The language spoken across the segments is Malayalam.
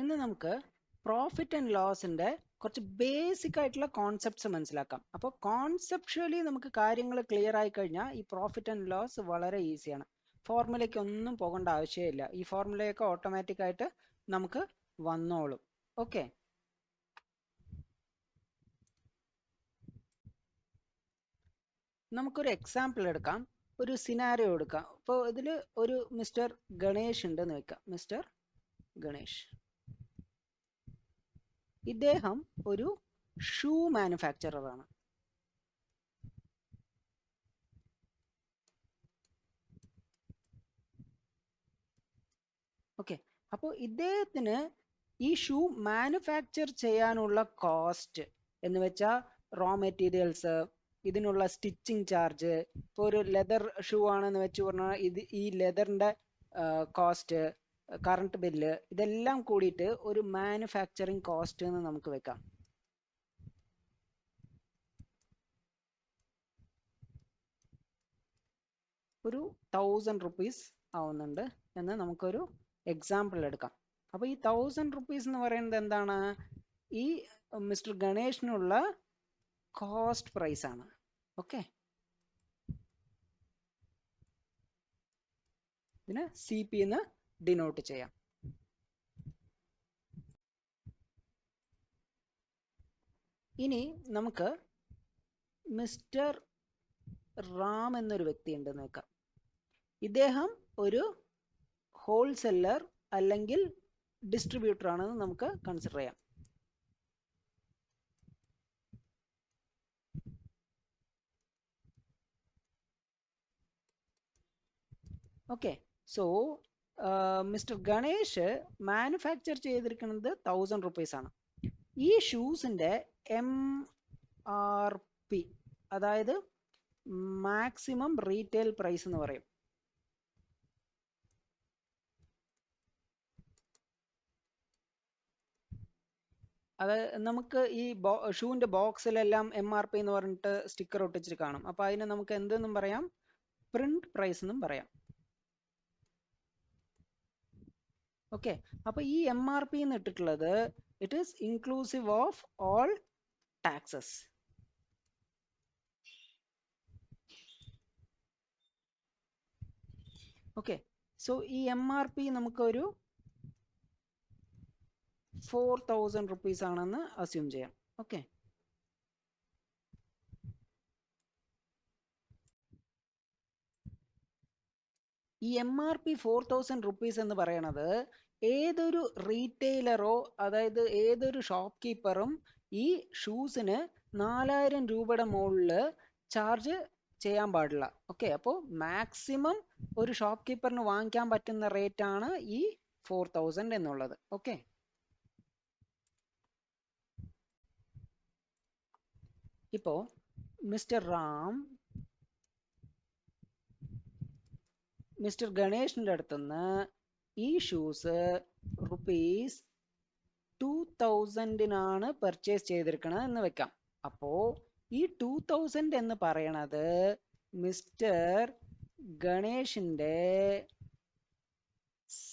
ഇന്ന് നമുക്ക് പ്രോഫിറ്റ് ആൻഡ് ലോസിന്റെ കുറച്ച് ബേസിക് ആയിട്ടുള്ള കോൺസെപ്റ്റ്സ് മനസ്സിലാക്കാം. അപ്പോൾ കോൺസെപ്ച്വലി നമുക്ക് കാര്യങ്ങൾ ക്ലിയർ ആയി കഴിഞ്ഞാൽ ഈ പ്രോഫിറ്റ് ആൻഡ് ലോസ് വളരെ ഈസിയാണ്. ഫോർമുലയ്ക്ക് ഒന്നും പോകേണ്ട ആവശ്യമില്ല. ഈ ഫോർമുലയൊക്കെ ഓട്ടോമാറ്റിക് ആയിട്ട് നമുക്ക് വന്നോളും. ഓക്കെ, നമുക്കൊരു എക്സാമ്പിൾ എടുക്കാം, ഒരു സിനാരിയോ എടുക്കാം. അപ്പോൾ ഇതിൽ ഒരു മിസ്റ്റർ ഗണേഷ് ഉണ്ടെന്ന് വെക്കാം. മിസ്റ്റർ ഗണേഷ്, ഇദ്ദേഹം ഒരു ഷൂ മാനുഫാക്ചറർ ആണ്. ഓക്കെ, അപ്പോൾ ഇദ്ദേഹത്തിന് ഈ ഷൂ മാനുഫാക്ചർ ചെയ്യാനുള്ള കോസ്റ്റ് എന്ന് വെച്ചാൽ റോ മെറ്റീരിയൽസ്, ഇതിനുള്ള സ്റ്റിച്ചിങ് ചാർജ്, ഇപ്പോൾ ഒരു ലെതർ ഷൂ ആണെന്ന് വെച്ച് പറഞ്ഞാൽ ഈ ലെതറിന്റെ കോസ്റ്റ്, കറണ്ട് ബില്ല്, ഇതെല്ലാം കൂടിയിട്ട് ഒരു മാനുഫാക്ചറിങ് കോസ്റ്റ് എന്ന് നമുക്ക് വെക്കാം. ഒരു 1000 rupees ആവുന്നുണ്ട് എന്ന് നമുക്കൊരു എക്സാമ്പിൾ എടുക്കാം. അപ്പോൾ ഈ 1000 rupees എന്ന് പറയുന്നത് എന്താണ്? ഈ മിസ്റ്റർ ഗണേഷിനുള്ള കോസ്റ്റ് പ്രൈസ് ആണ്. ഓക്കെ, ഇതിന് CP എന്ന് ഡിനോട്ട് ചെയ്യാം. ഇനി നമുക്ക് മിസ്റ്റർ റാം എന്നൊരു വ്യക്തി ഉണ്ടെന്ന് വെക്കാം. ഇദ്ദേഹം ഒരു ഹോൾസെല്ലർ അല്ലെങ്കിൽ ഡിസ്ട്രിബ്യൂട്ടർ ആണെന്ന് നമുക്ക് കൺസിഡർ ചെയ്യാം. Okay, so mister Ganesh manufacture ചെയ്തിരിക്കുന്നത് 1000 rupees ആണ്. ഈ ഷൂസിന്റെ MRP, അതായത് മാക്സിമം റീറ്റെയിൽ പ്രൈസ് എന്ന് പറയും. അത് നമുക്ക് ഈ ഷൂവിന്റെ ബോക്സിലെല്ലാം MRP എന്ന് പറഞ്ഞിട്ട് സ്റ്റിക്കർ ഒട്ടിച്ചിട്ട് കാണും. അപ്പൊ അതിനെ നമുക്ക് എന്തെന്നും പറയാം? പ്രിന്റ് പ്രൈസ് എന്നും പറയാം. ഓക്കെ, അപ്പൊ ഈ MRP എന്ന് ഇട്ടിട്ടുള്ളത് it is inclusive of all taxes. Okay, so ഈ MRP നമുക്കൊരു 4000 rupees ആണെന്ന് അസ്യൂം ചെയ്യാം. ഓക്കെ, ഈ MRP 4000 rupees എന്ന് പറയണത് ഏതൊരു റീറ്റെയിലറോ, അതായത് ഏതൊരു ഷോപ്പ് കീപ്പറും ഈ ഷൂസിന് 4000 രൂപയുടെ മുകളിൽ ചാർജ് ചെയ്യാൻ പാടില്ല. ഓക്കെ, അപ്പോൾ മാക്സിമം ഒരു ഷോപ്പ് കീപ്പറിന് വാങ്ങിക്കാൻ പറ്റുന്ന റേറ്റ് ആണ് ഈ 4000 എന്നുള്ളത്. ഓക്കെ, ഇപ്പോ മിസ്റ്റർ റാം മിസ്റ്റർ ഗണേഷിന്റെ അടുത്തുനിന്ന് ഈ ഷൂസ് rupees 2000-നാണ് പർച്ചേസ് ചെയ്തിരിക്കണത് എന്ന് വെക്കാം. അപ്പോ ഈ 2000 എന്ന് പറയണത് മിസ്റ്റർ ഗണേഷിന്റെ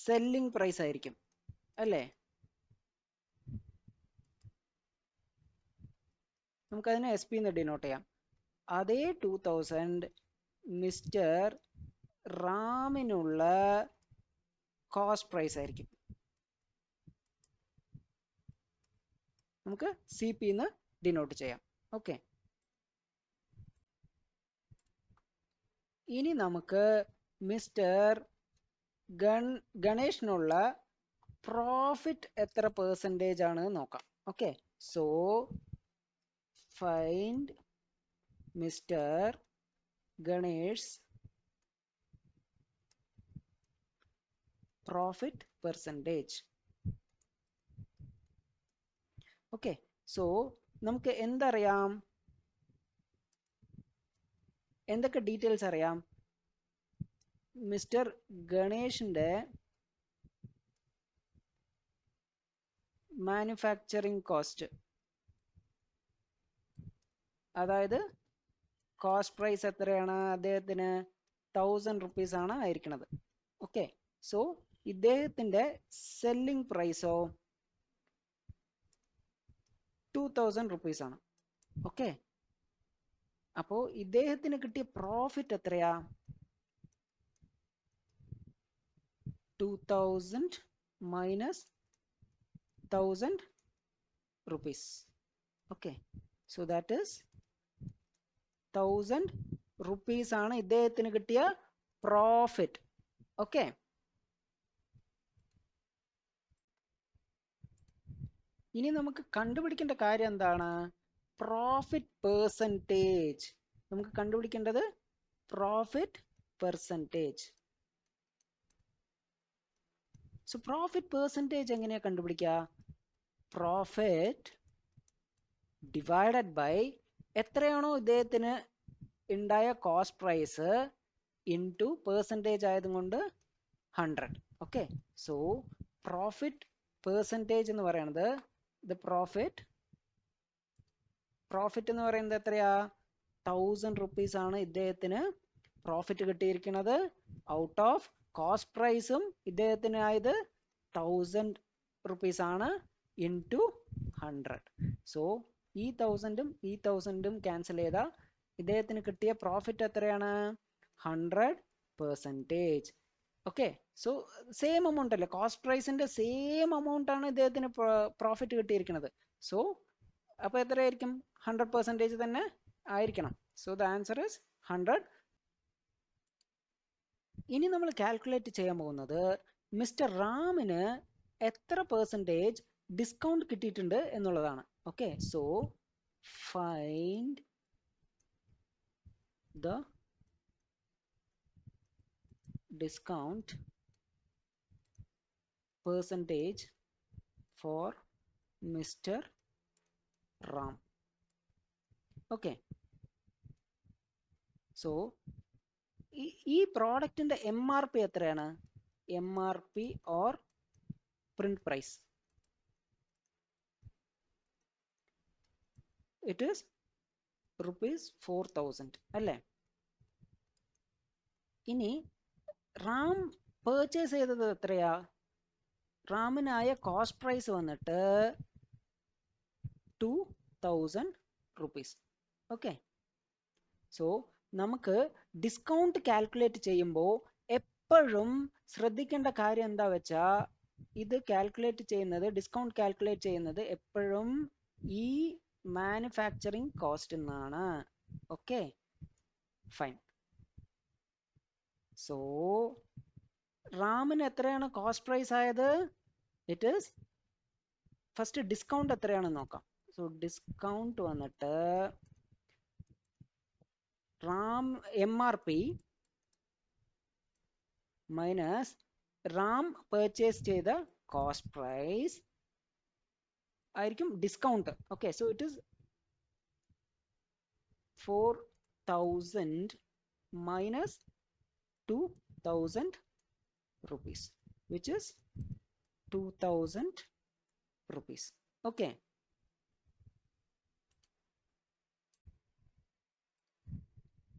സെല്ലിംഗ് പ്രൈസ് ആയിരിക്കും, അല്ലേ? നമുക്കതിനെ SP എന്ന് ഡിനോട്ട് ചെയ്യാം. അതേ 2000 മിസ്റ്റർ റാമിനുള്ള കോസ്റ്റ് പ്രൈസ് ആയിരിക്കും. നമുക്ക് CP എന്ന് ഡിനോട്ട് ചെയ്യാം. ഓക്കെ, ഇനി നമുക്ക് മിസ്റ്റർ ഗണേഷിനുള്ള പ്രോഫിറ്റ് എത്ര പെർസെൻറ്റേജ് ആണ് നോക്കാം. Okay, so find mister Ganesh profit percentage. Okay, so നമുക്ക് എന്തറിയാം? എന്തൊക്കെ ഡീറ്റെയിൽസ് അറിയാം? മിസ്റ്റർ ഗണേഷിന്റെ മാനുഫാക്ചറിങ് കോസ്റ്റ്, അതായത് കോസ്റ്റ് പ്രൈസ് എത്രയാണ് അദ്ദേഹത്തിന്? 1000 rupees ആണ് ആയിരിക്കുന്നത്. ഓക്കെ, സോ ഇദ്ദേഹത്തിന്റെ സെല്ലിംഗ് പ്രൈസോ 2000 rupees ആണ്. ഓക്കെ, അപ്പോൾ ഇദ്ദേഹത്തിന് കിട്ടിയ പ്രോഫിറ്റ് എത്രയാ? 2000 minus 1000 rupees. Okay, so that is 1000 rupees ആണ് ഇദ്ദേഹത്തിന് കിട്ടിയ പ്രോഫിറ്റ്. ഓക്കെ, ഇനി നമുക്ക് കണ്ടുപിടിക്കേണ്ട കാര്യം എന്താണ്? Profit percentage. നമുക്ക് കണ്ടുപിടിക്കേണ്ടത് profit percentage. So profit percentage എങ്ങനെയാ കണ്ടുപിടിക്കുക? പ്രോഫിറ്റ് ഡിവൈഡഡ് ബൈ എത്രയാണോ ഇദ്ദേഹത്തിന് ഉണ്ടായ കോസ്റ്റ് പ്രൈസ് ഇൻടു പെർസെൻറ്റേജ് ആയതുകൊണ്ട് 100. ഓക്കെ, സോ പ്രോഫിറ്റ് പെർസെൻറ്റേജ് എന്ന് പറയുന്നത് പ്രോഫിറ്റ് എന്ന് പറയുന്നത് എത്രയാ? 1000 rupees ആണ് ഇദ്ദേഹത്തിന് പ്രോഫിറ്റ് കിട്ടിയിരിക്കുന്നത്. ഔട്ട് ഓഫ് കോസ്റ്റ് പ്രൈസും ഇദ്ദേഹത്തിന് ആയത് 1000 rupees ആണ് ഇൻടു 100. സോ ഈ 1000ഉം ഈ 1000ഉം ക്യാൻസൽ ചെയ്താൽ ഇദ്ദേഹത്തിന് കിട്ടിയ പ്രോഫിറ്റ് എത്രയാണ്? 100%. ഓക്കെ, സോ സെയിം എമൗണ്ട് അല്ലേ, കോസ്റ്റ് പ്രൈസിന്റെ സെയിം എമൗണ്ട് ആണ് ഇദ്ദേഹത്തിന് പ്രോഫിറ്റ് കിട്ടിയിരിക്കുന്നത്. സോ അപ്പോൾ എത്രയായിരിക്കും? 100% തന്നെ ആയിരിക്കണം. So the answer is 100. ഇനി നമ്മൾ കാൽക്കുലേറ്റ് ചെയ്യാൻ പോകുന്നത് മിസ്റ്റർ റാമിന് എത്ര പെർസെൻറ്റേജ് ഡിസ്കൗണ്ട് കിട്ടിയിട്ടുണ്ട് എന്നുള്ളതാണ്. Okay, so find the discount percentage for Mr. Ram. Okay, so ഈ പ്രോഡക്റ്റിന്റെ MRP എത്രയാണ്? MRP or print price, it is rupees 4000 അല്ലേ? ഇനി റാം പേർച്ചേസ് ചെയ്തത് എത്രയാ? റാമിനായ കോസ്റ്റ് പ്രൈസ് വന്നിട്ട് 2000 rupees. ഓക്കെ, സോ നമുക്ക് ഡിസ്കൗണ്ട് കാൽക്കുലേറ്റ് ചെയ്യുമ്പോൾ എപ്പോഴും ശ്രദ്ധിക്കേണ്ട കാര്യം എന്താ വെച്ചാ, ഇത് കാൽക്കുലേറ്റ് ചെയ്യുന്നത്, ഡിസ്കൗണ്ട് കാൽക്കുലേറ്റ് ചെയ്യുന്നത് എപ്പോഴും ഈ മാനുഫാക്ചറിങ് കോസ്റ്റ് എന്നാണ്. Okay, fine. സോ റാമിന് എത്രയാണ് കോസ്റ്റ് പ്രൈസ് ആയത്? ഇറ്റ് ഈസ് ഫസ്റ്റ് ഡിസ്കൗണ്ട് എത്രയാണെന്ന് നോക്കാം. സോ ഡിസ്കൗണ്ട് വന്നിട്ട് Ram MRP minus Ram purchase ചെയ്ത കോസ്റ്റ് പ്രൈസ് ആയിരിക്കും discount. Okay, so it is 4000 minus 2000 rupees, which is 2000 rupees. Okay,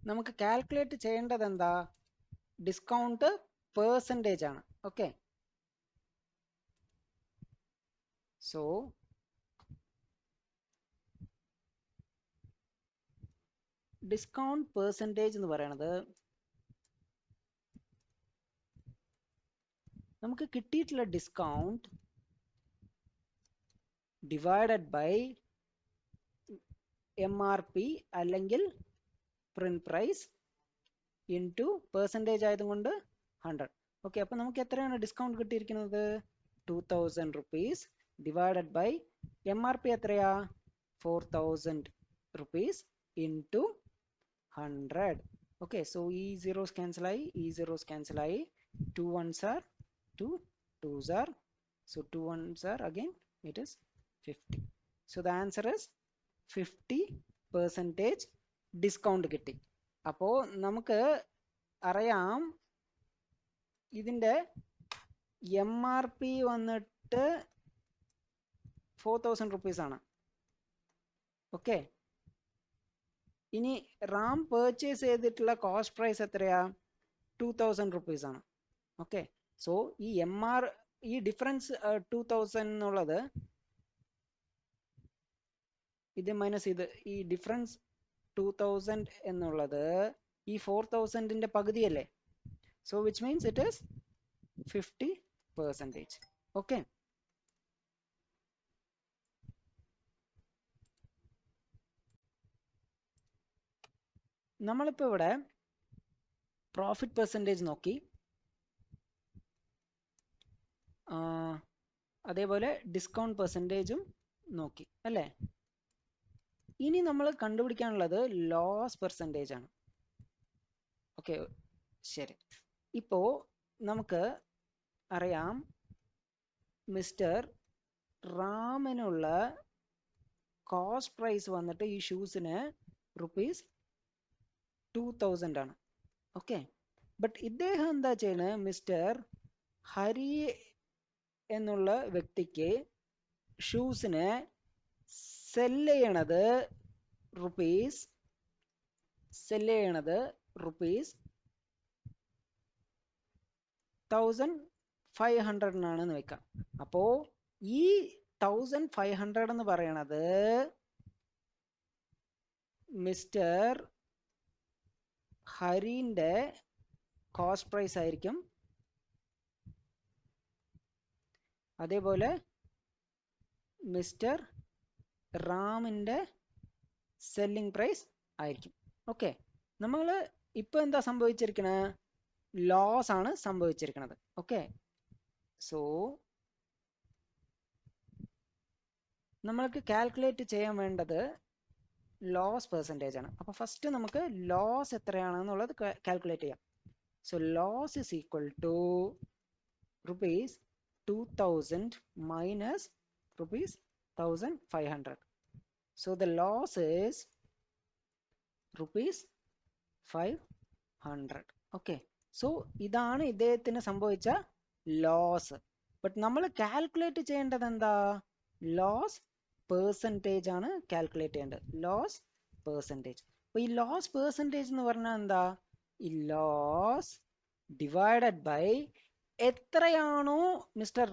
നമുക്ക് കാൽക്കുലേറ്റ് ചെയ്യേണ്ടത് എന്താ? ഡിസ്കൗണ്ട് പെർസെൻറ്റേജ് ആണ്. ഓക്കെ, സോ ഡിസ്കൗണ്ട് പെർസെൻറ്റേജ് എന്ന് പറയുന്നത് നമുക്ക് കിട്ടിയിട്ടുള്ള ഡിസ്കൗണ്ട് ഡിവൈഡഡ് ബൈ MRP അല്ലെങ്കിൽ പ്രിന്റ് പ്രൈസ് ഇൻടു പെർസെൻറ്റേജ് ആയതുകൊണ്ട് 100. ഓക്കെ, അപ്പോൾ നമുക്ക് എത്രയാണ് ഡിസ്കൗണ്ട് കിട്ടിയിരിക്കുന്നത്? 2000 rupees ഡിവൈഡഡ് ബൈ MRP എത്രയാ? 4000 rupees ഇൻടു 100. ഓക്കെ, സോ ഈ സീറോസ് ക്യാൻസലായി, ഈ zeros ക്യാൻസലായി. 2 ones are 2, 2s are, so 2 ones are again, it is 50. So the answer is 50% discount കിട്ടി. അപ്പോൾ നമുക്ക് അറിയാം ഇതിൻ്റെ MRP വന്നിട്ട് 4000 rupees ആണ്. ഓക്കെ, ഇനി റാം പർച്ചേസ് ചെയ്തിട്ടുള്ള കോസ്റ്റ് പ്രൈസ് എത്രയാ? 2000 rupees ആണ്. ഓക്കെ, സോ ഈ ഡിഫറൻസ് 2000 എന്നുള്ളത് ഇത് മൈനസ് ഇത്, ഈ ഡിഫറൻസ് 2000 എന്നുള്ളത് ഈ 4000ന്റെ പകുതിയല്ലേ. So which means it is 50%. Okay, നമ്മളിപ്പോൾ ഇവിടെ പ്രോഫിറ്റ് പെർസെൻറ്റേജ് നോക്കി, അതേപോലെ ഡിസ്കൗണ്ട് പെർസെൻറ്റേജും നോക്കി അല്ലേ. ഇനി നമ്മൾ കണ്ടുപിടിക്കാനുള്ളത് ലോസ് പെർസെൻറ്റേജ് ആണ്. ഓക്കെ, ശരി. ഇപ്പോൾ നമുക്ക് അറിയാം മിസ്റ്റർ റാമിനുള്ള കോസ്റ്റ് പ്രൈസ് വന്നിട്ട് ഈ ഷൂസിന് ₹2000 ആണ്. ഓക്കെ, ബട്ട് ഇദ്ദേഹം എന്താ ചെയ്യണത്, മിസ്റ്റർ ഹരി എന്നുള്ള വ്യക്തിക്ക് ഷൂസിന് സെല്ല് ചെയ്യണത് റുപ്പീസ് 1500 ആണെന്ന് വെക്കാം. അപ്പോ ഈ 1500 എന്ന് പറയണത് മിസ്റ്റർ ഹരിന്റെ കോസ്റ്റ് പ്രൈസ് ആയിരിക്കും. അതേപോലെ മിസ്റ്റർ റാമിന്റെ സെല്ലിംഗ് പ്രൈസ് ആയിരിക്കും. ഓക്കെ, നമ്മൾ ഇപ്പൊ എന്താ സംഭവിച്ചിരിക്കണത്, ലോസ് ആണ് സംഭവിച്ചിരിക്കുന്നത്. ഓക്കെ, സോ നമ്മൾക്ക് കാൽക്കുലേറ്റ് ചെയ്യാൻ വേണ്ടത് ലോസ് പെർസെൻറ്റേജ് ആണ്. അപ്പോൾ ഫസ്റ്റ് നമുക്ക് ലോസ് എത്രയാണെന്നുള്ളത് കാൽക്കുലേറ്റ് ചെയ്യാം. So loss is equal to ₹2000 minus ₹1500. So the loss is ₹500. Okay, so ഇതാണ് ഇദ്ദേഹത്തിന് സംഭവിച്ച ലോസ്. ബട്ട് നമ്മൾ കാൽക്കുലേറ്റ് ചെയ്യേണ്ടത് എന്താ, ലോസ് പെർസെൻറ്റേജ് ആണ് കാൽക്കുലേറ്റ് ചെയ്യേണ്ടത്, ലോസ് പെർസെൻറ്റേജ്. അപ്പോൾ ഈ ലോസ് പെർസെൻറ്റേജ് എന്ന് പറഞ്ഞാൽ എന്താ, ഈ ലോസ് ഡിവൈഡഡ് ബൈ എത്രയാണോ മിസ്റ്റർ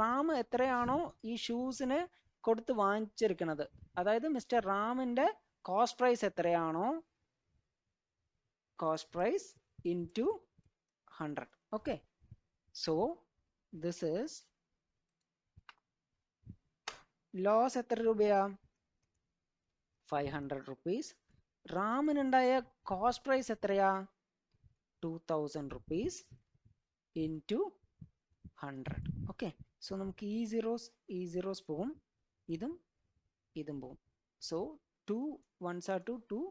റാം എത്രയാണോ ഈ ഷൂസിന് കൊടുത്ത് വാങ്ങിച്ചിരിക്കുന്നത്, അതായത് മിസ്റ്റർ റാമിന്റെ കോസ്റ്റ് പ്രൈസ് എത്രയാണോ, cost price into 100. Okay, so this is loss എത്ര രൂപയാ, ₹500. റാമിനുണ്ടായ കോസ്റ്റ് പ്രൈസ് എത്രയാ, ₹2000 ഇൻറ്റു 100. ഓക്കെ, സോ നമുക്ക് ഈ സീറോസ് പോവും, ഇതും പോവും. So 2 1s are 2, 2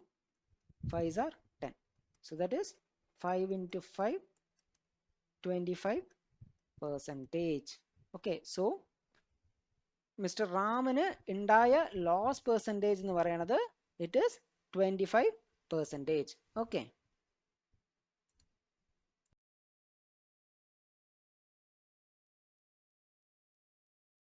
5s are 10. So that is 5 into 5, 25%. Okay, so mister റാമിന് ഉണ്ടായ ലോസ് പെർസെൻറ്റേജ് എന്ന് പറയുന്നത് ഇറ്റ് ഈസ് 25%. ഓക്കെ,